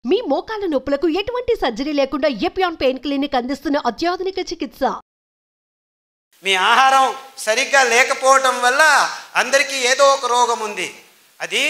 మీ మోకాల నొప్పులకు ఎటువంటి సర్జరీ లేకుండా ఎపియాన్ పెయిన్ క్లినిక్ అందిస్తున్న అత్యాధునిక చికిత్స. మీ ఆహారం సరిగ్గా లేకపోవటం వల్ల అందరికీ ఏదో ఒక రోగం ఉంది. అది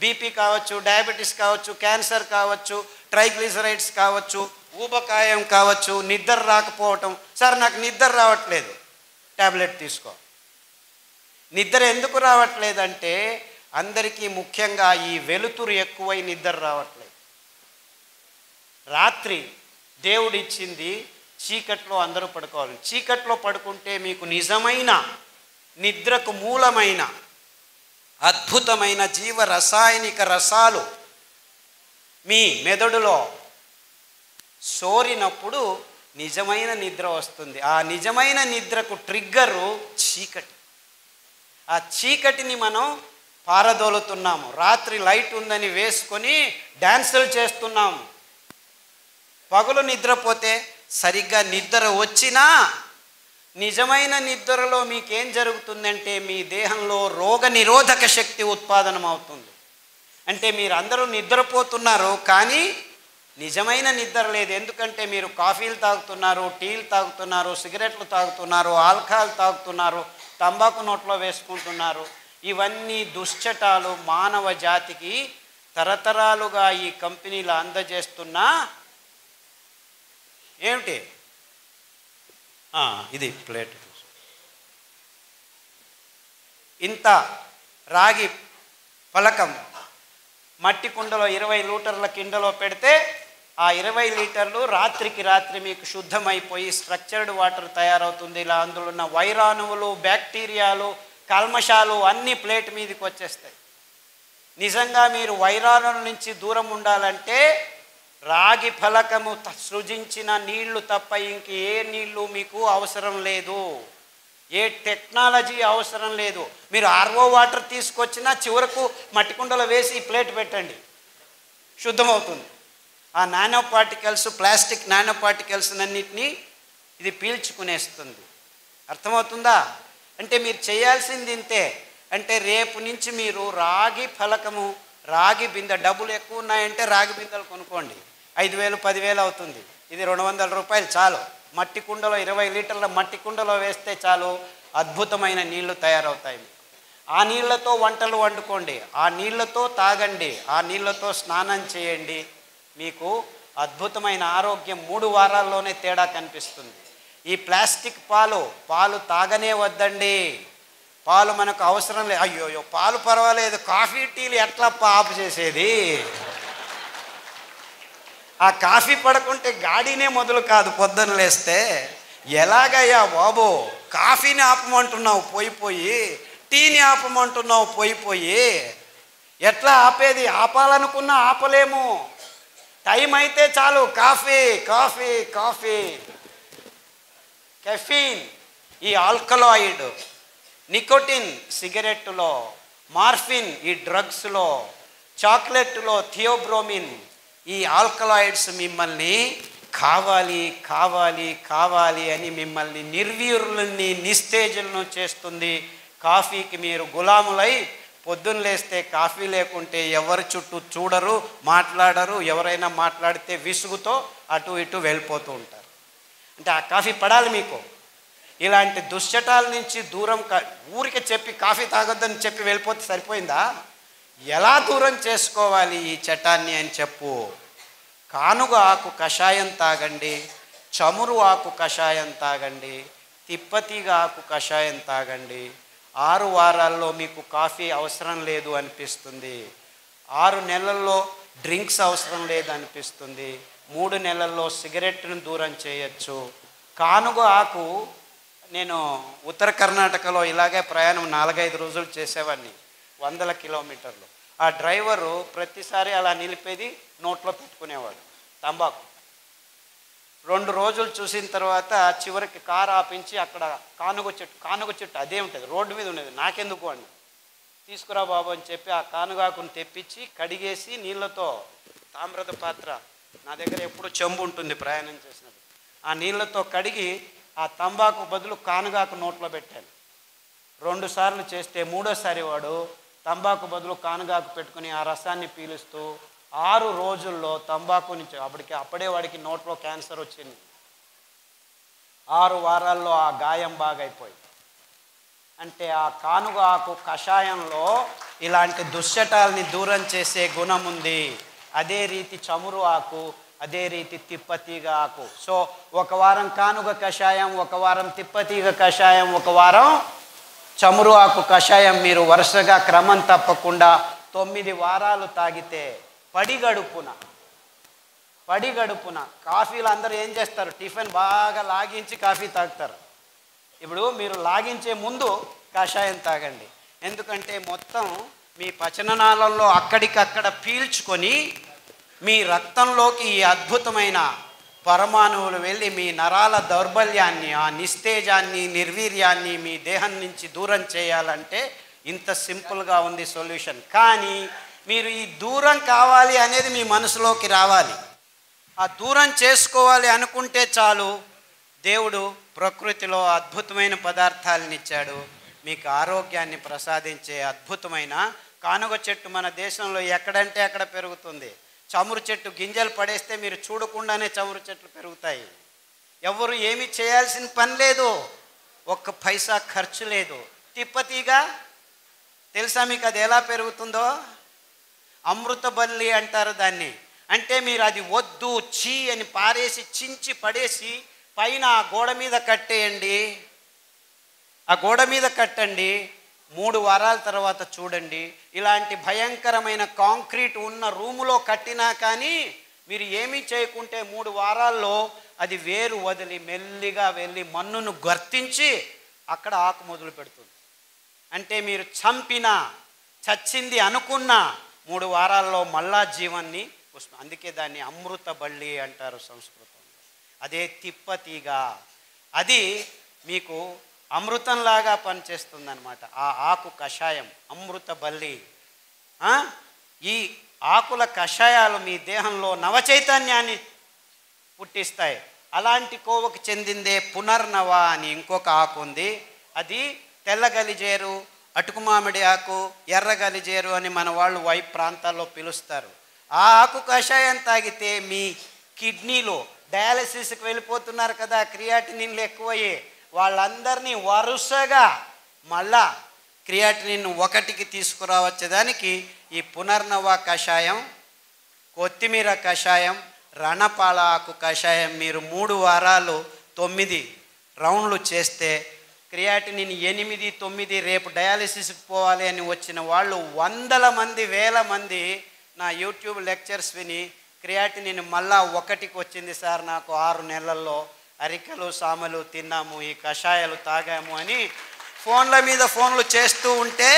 బీపీ కావచ్చు, డయాబెటీస్ కావచ్చు, క్యాన్సర్ కావచ్చు, ట్రైగ్లిజరైడ్స్ కావచ్చు, ఊబకాయం కావచ్చు, నిద్ర రాకపోవటం. సార్ నాకు నిద్ర రావట్లేదు, ట్యాబ్లెట్ తీసుకో. నిద్ర ఎందుకు రావట్లేదంటే అందరికీ ముఖ్యంగా ఈ వెలుతురు ఎక్కువై నిద్ర రావట్లేదు. రాత్రి దేవుడిచ్చింది చీకట్లో అందరూ పడుకోవాలి. చీకట్లో పడుకుంటే మీకు నిజమైన నిద్రకు మూలమైన అద్భుతమైన జీవ రసాయనిక రసాలు మీ మెదడులో సోరినప్పుడు నిజమైన నిద్ర వస్తుంది. ఆ నిజమైన నిద్రకు ట్రిగ్గరు చీకటి. ఆ చీకటిని మనం పారదోలుతున్నాము. రాత్రి లైట్ ఉందని వేసుకొని డ్యాన్సులు చేస్తున్నాము. పగలు నిద్రపోతే సరిగ్గా నిద్ర వచ్చినా నిజమైన నిద్రలో మీకేం జరుగుతుందంటే మీ దేహంలో రోగ నిరోధక శక్తి ఉత్పాదనం అవుతుంది. అంటే మీరు అందరూ నిద్రపోతున్నారు కానీ నిజమైన నిద్ర లేదు. ఎందుకంటే మీరు కాఫీలు తాగుతున్నారు, టీలు తాగుతున్నారు, సిగరెట్లు తాగుతున్నారు, ఆల్కహాల్ తాగుతున్నారు, తంబాకు నోట్లో వేసుకుంటున్నారు. ఇవన్నీ దుశ్చటాలు మానవ జాతికి తరతరాలుగా ఈ కంపెనీలు అందజేస్తున్న ఏమిటి ఇది ప్లేట్. ఇంత రాగి పలకం మట్టి కుండలో 20 లీటర్ల కిండలో పెడితే ఆ 20 లీటర్లు రాత్రికి రాత్రి మీకు శుద్ధమైపోయి స్ట్రక్చర్డ్ వాటర్ తయారవుతుంది. ఇలా అందులో ఉన్న వైరాణువులు, బ్యాక్టీరియాలు, కల్మషాలు అన్నీ ప్లేట్ మీదకి వచ్చేస్తాయి. నిజంగా మీరు వైరాణుల నుంచి దూరం ఉండాలంటే రాగి ఫలకము సృజించిన నీళ్లు తప్ప ఇంక ఏ నీళ్లు మీకు అవసరం లేదు, ఏ టెక్నాలజీ అవసరం లేదు. మీరు ఆర్ఓ వాటర్ తీసుకొచ్చినా చివరకు మట్టి కుండలో వేసి ప్లేట్ పెట్టండి, శుద్ధమవుతుంది. ఆ nano particles, plastic nano particles అన్నిటినీ ఇది పీల్చుకునేస్తుంది. అర్థమవుతుందా? అంటే మీరు చేయాల్సింది ఇంతే. అంటే రేపు నుంచి మీరు రాగి ఫలకము, రాగి బిందె, డబ్బులు ఎక్కువ ఉన్నాయంటే రాగి బిందెలు కొనుక్కోండి. 5,000 10,000 అవుతుంది. ఇది 200 రూపాయలు చాలు. మట్టి కుండలో 20 లీటర్ల మట్టి కుండలో వేస్తే చాలు, అద్భుతమైన నీళ్లు తయారవుతాయి. ఆ నీళ్లతో వంటలు వండుకోండి, ఆ నీళ్లతో తాగండి, ఆ నీళ్లతో స్నానం చేయండి. మీకు అద్భుతమైన ఆరోగ్యం 3 వారాల్లోనే తేడా కనిపిస్తుంది. ఈ ప్లాస్టిక్ పాలు తాగనే వద్దండి. పాలు మనకు అవసరం లేదు. అయ్యో పాలు పర్వాలేదు, కాఫీ టీలు ఎట్లా ఆపు చేసేది? ఆ కాఫీ పడకుంటే గాడినే మొదలు కాదు పొద్దున లేస్తే. ఎలాగయ్యా బాబు, కాఫీని ఆపమంటున్నావు పోయి, టీని ఆపమంటున్నావు పోయి, ఎట్లా ఆపేది? ఆపాలనుకున్నా ఆపలేము. టైం అయితే చాలు కాఫీ కాఫీ కాఫీ. కెఫీన్, ఈ ఆల్కలాయిడ్, నికోటిన్ సిగరెట్టులో, మార్ఫిన్ ఈ డ్రగ్స్లో, చాక్లెట్లో థియోబ్రోమిన్, ఈ ఆల్కలాయిడ్స్ మిమ్మల్ని కావాలి కావాలి కావాలి అని మిమ్మల్ని నిర్వీర్యులని, నిస్తేజులను చేస్తుంది. కాఫీకి మీరు గులాములై పొద్దున్న లేస్తే కాఫీ లేకుంటే ఎవరి చుట్టూ చూడరు, మాట్లాడరు. ఎవరైనా మాట్లాడితే విసుగుతో అటు ఇటు వెళ్ళిపోతూ ఉంటారు. అంటే ఆ కాఫీ పడాలి మీకు. ఇలాంటి దుశ్చటాల నుంచి దూరం ఊరికే చెప్పి కాఫీ తాగొద్దని చెప్పి వెళ్ళిపోతే సరిపోయిందా? ఎలా దూరం చేసుకోవాలి ఈ చటాన్ని అని చెప్పు. కానుగ ఆకు కషాయం తాగండి, చమురు ఆకు కషాయం తాగండి, తిప్పతీగ ఆకు కషాయం తాగండి. 6 వారాల్లో మీకు కాఫీ అవసరం లేదు అనిపిస్తుంది. 6 నెలల్లో డ్రింక్స్ అవసరం లేదు అనిపిస్తుంది. 3 నెలల్లో సిగరెట్ను దూరం చేయొచ్చు. కానుగ ఆకు, నేను ఉత్తర కర్ణాటకలో ఇలాగే ప్రయాణం 4-5 రోజులు చేసేవాడిని, 100 కిలోమీటర్లు. ఆ డ్రైవరు ప్రతిసారి అలా నిలిపేది, నోట్లో పెట్టుకునేవాడు తంబాకు. 2 రోజులు చూసిన తర్వాత చివరికి కారు ఆపించి అక్కడ కానుగ చెట్టు అదే ఉంటుంది, రోడ్డు మీద ఉండేది. నాకెందుకు అండి, తీసుకురా బాబు అని చెప్పి ఆ కానుగాకును తెప్పించి కడిగేసి నీళ్ళతో, తామ్రద పాత్ర నా దగ్గర ఎప్పుడు చెంబు ఉంటుంది ప్రయాణం చేసినప్పుడు, ఆ నీళ్ళతో కడిగి ఆ తంబాకు బదులు కానుగాకు నోట్లో పెట్టాను. 2 సార్లు చేస్తే 3వ సారి వాడు తంబాకు బదులు కానుగాకు పెట్టుకుని ఆ రసాన్ని పీలుస్తూ 6 రోజుల్లో తంబాకు నుంచి అప్పుడే వాడికి నోట్లో క్యాన్సర్ వచ్చింది. 6 వారాల్లో ఆ గాయం బాగైపోయింది. అంటే ఆ కానుగ ఆకు కషాయంలో ఇలాంటి దుశ్చటాల్ని దూరం చేసే గుణం ఉంది. అదే రీతి చమురు ఆకు, అదే రీతి తిప్పతీగ ఆకు. సో ఒక వారం కానుగ కషాయం, ఒక వారం తిప్పతీగ కషాయం, ఒక వారం చమురు ఆకు కషాయం మీరు వరుసగా క్రమం తప్పకుండా 9 వారాలు తాగితే పడిగడుపున కాఫీలు అందరూ ఏం చేస్తారు, టిఫిన్ బాగా లాగించి కాఫీ తాగుతారు. ఇప్పుడు మీరు లాగించే ముందు కషాయం తాగండి. ఎందుకంటే మొత్తం మీ పచననాళంలో అక్కడికక్కడ పీల్చుకొని మీ రక్తంలోకి ఈ అద్భుతమైన పరమాణువులు వెళ్ళి మీ నరాల దౌర్బల్యాన్ని, ఆ నిస్తేజాన్ని, నిర్వీర్యాన్ని మీ దేహం నుంచి దూరం చేయాలంటే ఇంత సింపుల్గా ఉంది సొల్యూషన్. కానీ మీరు ఈ దూరం కావాలి అనేది మీ మనసులోకి రావాలి. ఆ దూరం చేసుకోవాలి అనుకుంటే చాలు, దేవుడు ప్రకృతిలో అద్భుతమైన పదార్థాలను ఇచ్చాడు. మీకు ఆరోగ్యాన్ని ప్రసాదించే అద్భుతమైన కానుగ చెట్టు మన దేశంలో ఎక్కడంటే అక్కడ పెరుగుతుంది. చమురు చెట్టు గింజలు పడేస్తే మీరు చూడకుండానే చమురు చెట్లు పెరుగుతాయి. ఎవరు ఏమీ చేయాల్సిన పని లేదు, 1 పైసా ఖర్చు లేదు. తిప్పతీగ తెలుసా మీకు అది ఎలా పెరుగుతుందో? అమృతబల్లి అంటారు దాన్ని. అంటే మీరు అది వద్దు చీ అని పారేసి చించి పడేసి పైన ఆ గోడ మీద కట్టేయండి. ఆ గోడ మీద కట్టండి. 3 వారాల తర్వాత చూడండి, ఇలాంటి భయంకరమైన కాంక్రీట్ ఉన్న రూములో కట్టినా కానీ మీరు ఏమీ చేయకుంటే 3 వారాల్లో అది వేరు వదిలి మెల్లిగా వెళ్ళి మన్నును గర్తించి అక్కడ ఆకు మొదలు పెడుతుంది. అంటే మీరు చంపినా చచ్చింది అనుకున్నా 3 వారాల్లో మళ్ళా జీవాన్ని వస్తుంది. అందుకే దాన్ని అమృత బల్లి అంటారు సంస్కృతంలో. అదే తిప్పతీగ, అది మీకు అమృతంలాగా పనిచేస్తుంది అన్నమాట. ఆ ఆకు కషాయం అమృత బల్లి. ఈ ఆకుల కషాయాలు మీ దేహంలో నవచైతన్యాన్ని పుట్టిస్తాయి. అలాంటి కోవకు చెందిందే పునర్నవ అని ఇంకొక ఆకు ఉంది. అది తెల్ల గలిజేరు, అటుకు మామిడి ఆకు, ఎర్ర గలిజేరు అని మన వాళ్ళు వైపు ప్రాంతాల్లో పిలుస్తారు. ఆ ఆకు కషాయం తాగితే మీ కిడ్నీలో డయాలసిస్కి వెళ్ళిపోతున్నారు కదా, క్రియాటినిన్లు ఎక్కువయ్యే వాళ్ళందరినీ వరుసగా మళ్ళా క్రియాటినిన్ 1కి తీసుకురావచ్చేదానికి ఈ పునర్నవ కషాయం, కొత్తిమీర కషాయం, రణపాల ఆకు కషాయం మీరు 3 వారాలు 9 రౌండ్లు చేస్తే క్రియాటినిన్ 8, 9 రేపు డయాలసిస్కి పోవాలి అని వచ్చిన వాళ్ళు 100 మంది 1000 మంది నా యూట్యూబ్ లెక్చర్స్ విని క్రియాటినిన్ మళ్ళా 1కి వచ్చింది సార్ నాకు 6 నెలల్లో, అరికలు సామలు తిన్నాము, ఈ కషాయాలు తాగాము అని ఫోన్ల మీద ఫోన్లు చేస్తూ ఉంటే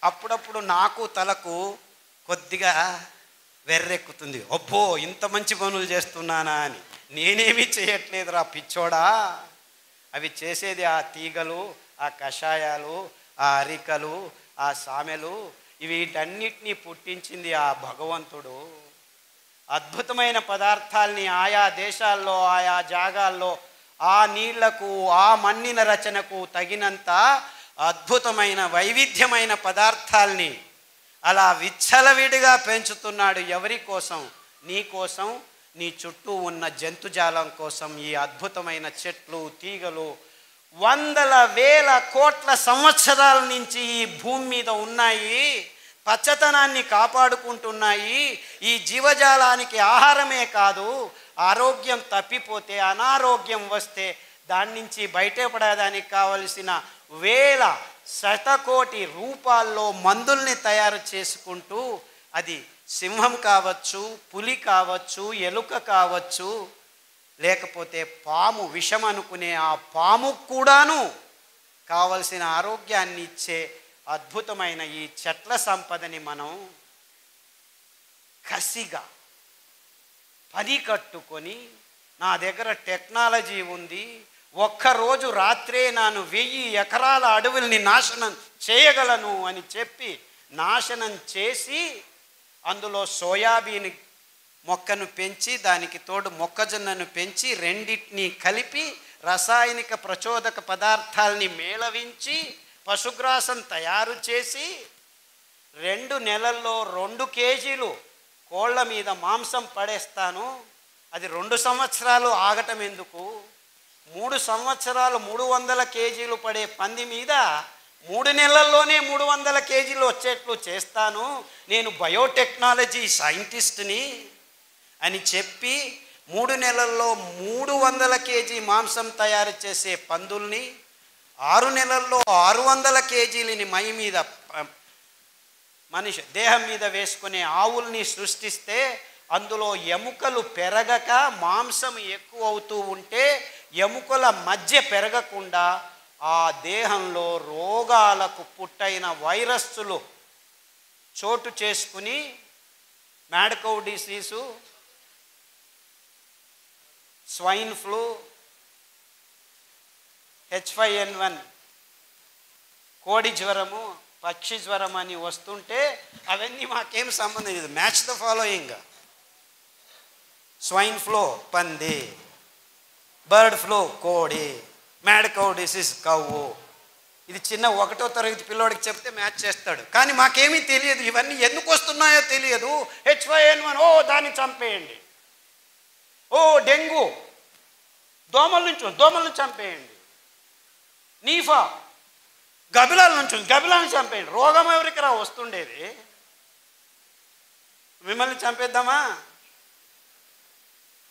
అప్పుడప్పుడు నాకు తలకు కొద్దిగా వెర్రెక్కుతుంది. అబ్బో ఇంత మంచి పనులు చేస్తున్నానా అని. నేనేమీ చేయట్లేదురా పిచ్చోడా, అవి చేసేది ఆ తీగలు, ఆ కషాయాలు, ఆ అరికలు, ఆ సామెలు, వీటన్నిటినీ పుట్టించింది ఆ భగవంతుడు. అద్భుతమైన పదార్థాల్ని ఆయా దేశాల్లో ఆయా జాగాల్లో ఆ నీళ్లకు ఆ మన్నిన రచనకు తగినంత అద్భుతమైన వైవిధ్యమైన పదార్థాల్ని అలా విచ్చలవిడిగా పెంచుతున్నాడు. ఎవరి కోసం? నీ కోసం, నీ చుట్టూ ఉన్న జంతుజాలం కోసం. ఈ అద్భుతమైన చెట్లు తీగలు 100,000 కోట్ల సంవత్సరాల నుంచి ఈ భూమి మీద ఉన్నాయి, పచ్చతనాన్ని కాపాడుకుంటున్నాయి. ఈ జీవజాలానికి ఆహారమే కాదు, ఆరోగ్యం తప్పిపోతే, అనారోగ్యం వస్తే దాని నుంచి బయటపడడానికి కావలసిన 1000 శతకోటి రూపాల్లో మందుల్ని తయారు చేసుకుంటూ, అది సింహం కావచ్చు, పులి కావచ్చు, ఎలుక కావచ్చు, లేకపోతే పాము, విషం అనుకునే ఆ పాము కూడాను కావలసిన ఆరోగ్యాన్ని ఇచ్చే అద్భుతమైన ఈ చెట్ల సంపదని మనం కసిగా పని కట్టుకొని, నా దగ్గర టెక్నాలజీ ఉంది, ఒక్కరోజు రాత్రే నేను 1000 ఎకరాల అడవుల్ని నాశనం చేయగలను అని చెప్పి నాశనం చేసి అందులో సోయాబీన్ మొక్కను పెంచి దానికి తోడు మొక్కజొన్నను పెంచి రెండింటినీ కలిపి రసాయనిక ప్రచోదక పదార్థాలని మేళవించి పశుగ్రాసం తయారు చేసి 2 నెలల్లో 2 కేజీలు కోళ్ళ మీద మాంసం పడేస్తాను, అది 2 సంవత్సరాలు ఆగటం ఎందుకు? 3 సంవత్సరాలు 300 కేజీలు పడే పంది మీద 3 నెలల్లోనే 300 కేజీలు వచ్చేట్లు చేస్తాను, నేను బయోటెక్నాలజీ సైంటిస్ట్ని అని చెప్పి 3 నెలల్లో 300 కేజీ మాంసం తయారు చేసే పందుల్ని, 6 నెలల్లో 600 కేజీలని మై మీద మనిషి దేహం మీద వేసుకునే ఆవుల్ని సృష్టిస్తే అందులో ఎముకలు పెరగక మాంసం ఎక్కువ అవుతూ ఉంటే ఎముకల మధ్య పెరగకుండా ఆ దేహంలో రోగాలకు పుట్టైన వైరస్సులు చోటు చేసుకుని mad cow disease, swine flu, H5N1 కోడి జ్వరము, పక్షి జ్వరం అని వస్తుంటే అవన్నీ మాకేం సంబంధం లేదు. Match the following: swine flu పంది, బర్డ్ ఫ్లూ కోడి, మ్యాడ్ కౌ డిసీజ్ కవ్వు. ఇది చిన్న 1వ తరగతి పిల్లోడికి చెప్తే మ్యాచ్ చేస్తాడు, కానీ మాకేమీ తెలియదు, ఇవన్నీ ఎందుకు వస్తున్నాయో తెలియదు. H5N1, ఓ దాన్ని చంపేయండి. ఓ డెంగ్యూ, దోమలను చంపేయండి. నీఫా, గబిలాలను చంపేయండి. రోగం ఎవరికి వస్తుండేది? మిమ్మల్ని చంపేద్దామా?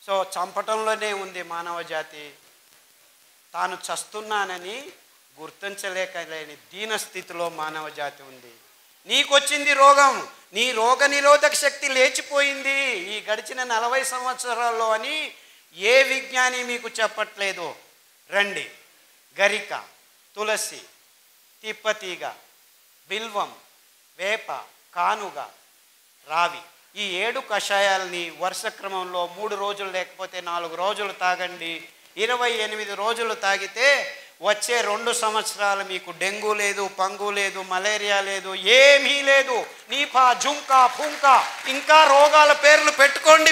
సో చంపటంలోనే ఉంది మానవ జాతి. తాను చస్తున్నానని గుర్తించలేకలేని దీనస్థితిలో మానవ జాతి ఉంది. నీకొచ్చింది రోగం, నీ రోగ నిరోధక శక్తి లేచిపోయింది ఈ గడిచిన 40 సంవత్సరాల్లో అని ఏ విజ్ఞాని మీకు చెప్పట్లేదు. రండి, గరిక, తులసి, తిప్పతీగ, బిల్వం, వేప, కానుగ, రావి, ఈ 7 కషాయాలని వరుస క్రమంలో 3 రోజులు లేకపోతే 4 రోజులు తాగండి. 28 రోజులు తాగితే వచ్చే 2 సంవత్సరాలు మీకు డెంగ్యూ లేదు, పంగు లేదు, మలేరియా లేదు, ఏమీ లేదు. నీపా, జుంకా, పుంకా, ఇంకా రోగాల పేర్లు పెట్టుకోండి.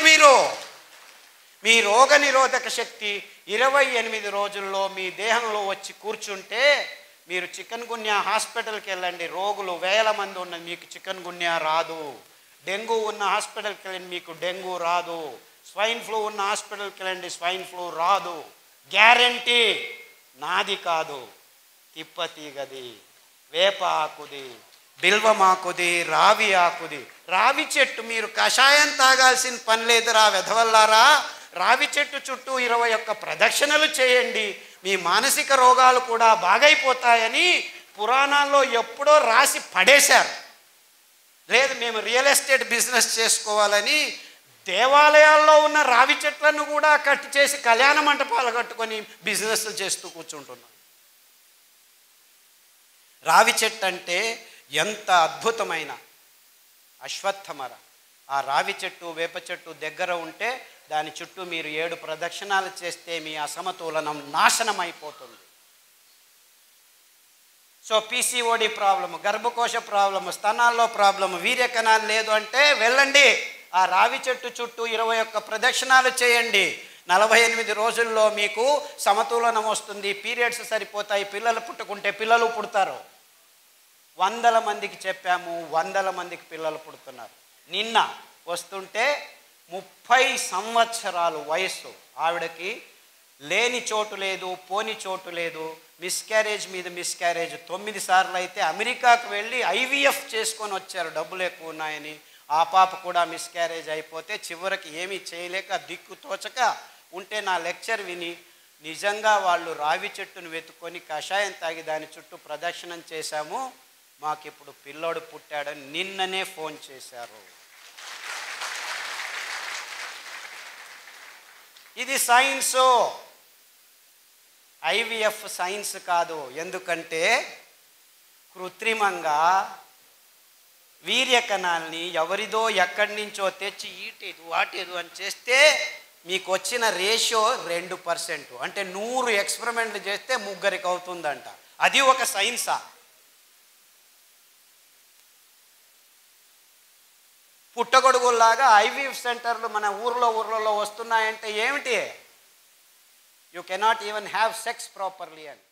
మీ రోగ నిరోధక శక్తి 28 రోజుల్లో మీ దేహంలో వచ్చి కూర్చుంటే మీరు చికెన్ గున్యా హాస్పిటల్కి వెళ్ళండి, రోగులు వేల మంది ఉన్నది, మీకు చికెన్ గున్యా రాదు. డెంగ్యూ ఉన్న హాస్పిటల్కి వెళ్ళండి, మీకు డెంగ్యూ రాదు. స్వైన్ ఫ్లూ ఉన్న హాస్పిటల్కి వెళ్ళండి, స్వైన్ ఫ్లూ రాదు. గ్యారంటీ. నాది కాదు, తిప్పతీగది, వేప ఆకుది, బిల్వమాకుది, రావి ఆకుది. రావి చెట్టు మీరు కషాయం తాగాల్సిన పని లేదురా వెధవల్లారా. రావి చెట్టు చుట్టూ 21 ప్రదక్షిణలు చేయండి, మీ మానసిక రోగాలు కూడా బాగైపోతాయని పురాణాల్లో ఎప్పుడో రాసి పడేశారు. లేదు మేము రియల్ ఎస్టేట్ బిజినెస్ చేసుకోవాలని దేవాలయాల్లో ఉన్న రావి చెట్లను కూడా కట్ చేసి కళ్యాణ మంటపాలు కట్టుకొని బిజినెస్లు చేస్తూ కూర్చుంటున్నాం. రావి చెట్టు అంటే ఎంత అద్భుతమైన అశ్వత్థమర. ఆ రావి చెట్టు, వేప చెట్టు దగ్గర ఉంటే దాని చుట్టూ మీరు 7 ప్రదక్షిణాలు చేస్తే మీ అసమతులనం నాశనం అయిపోతుంది. సో పీసీఓడి ప్రాబ్లము, గర్భకోశ ప్రాబ్లము, స్తనాల్లో ప్రాబ్లము, వీర్యకణాలు లేదు అంటే వెళ్ళండి, ఆ రావి చెట్టు చుట్టూ 21 ప్రదక్షిణాలు చేయండి. 48 రోజుల్లో మీకు సమతులనం వస్తుంది, పీరియడ్స్ సరిపోతాయి, పిల్లలు పుట్టుకుంటే పిల్లలు పుడతారు. 100 మందికి చెప్పాము, 100 మందికి పిల్లలు పుడుతున్నారు. నిన్న వస్తుంటే 30 సంవత్సరాలు వయస్సు ఆవిడకి, లేని చోటు లేదు, పోని చోటు లేదు, మిస్క్యారేజ్ మీద మిస్క్యారేజ్ 9 సార్లు అయితే అమెరికాకు వెళ్ళి IVF చేసుకొని వచ్చారు, డబ్బులు ఎక్కువ ఉన్నాయని. ఆ పాప కూడా మిస్క్యారేజ్ అయిపోతే చివరికి ఏమీ చేయలేక దిక్కు తోచక ఉంటే నా లెక్చర్ విని నిజంగా వాళ్ళు రావి చెట్టును వెతుక్కొని కషాయం తాగి దాని చుట్టూ ప్రదక్షిణం చేశాము, మాకు ఇప్పుడు పిల్లోడు పుట్టాడని నిన్ననే ఫోన్ చేశారు. ఇది సైన్సు, IVF సైన్స్ కాదు. ఎందుకంటే కృత్రిమంగా వీర్యకణాల్ని ఎవరిదో ఎక్కడి నుంచో తెచ్చి ఈటేదు వాటేదు అని చేస్తే మీకు వచ్చిన రేషియో 2%. అంటే 100 ఎక్స్పెరిమెంట్లు చేస్తే 3 అవుతుందంట. అది ఒక సైన్సా? పుట్టగొడుగుల్లాగా IVF సెంటర్లు మన ఊర్లలో వస్తున్నాయంటే ఏమిటి? You cannot even have sex properly అని.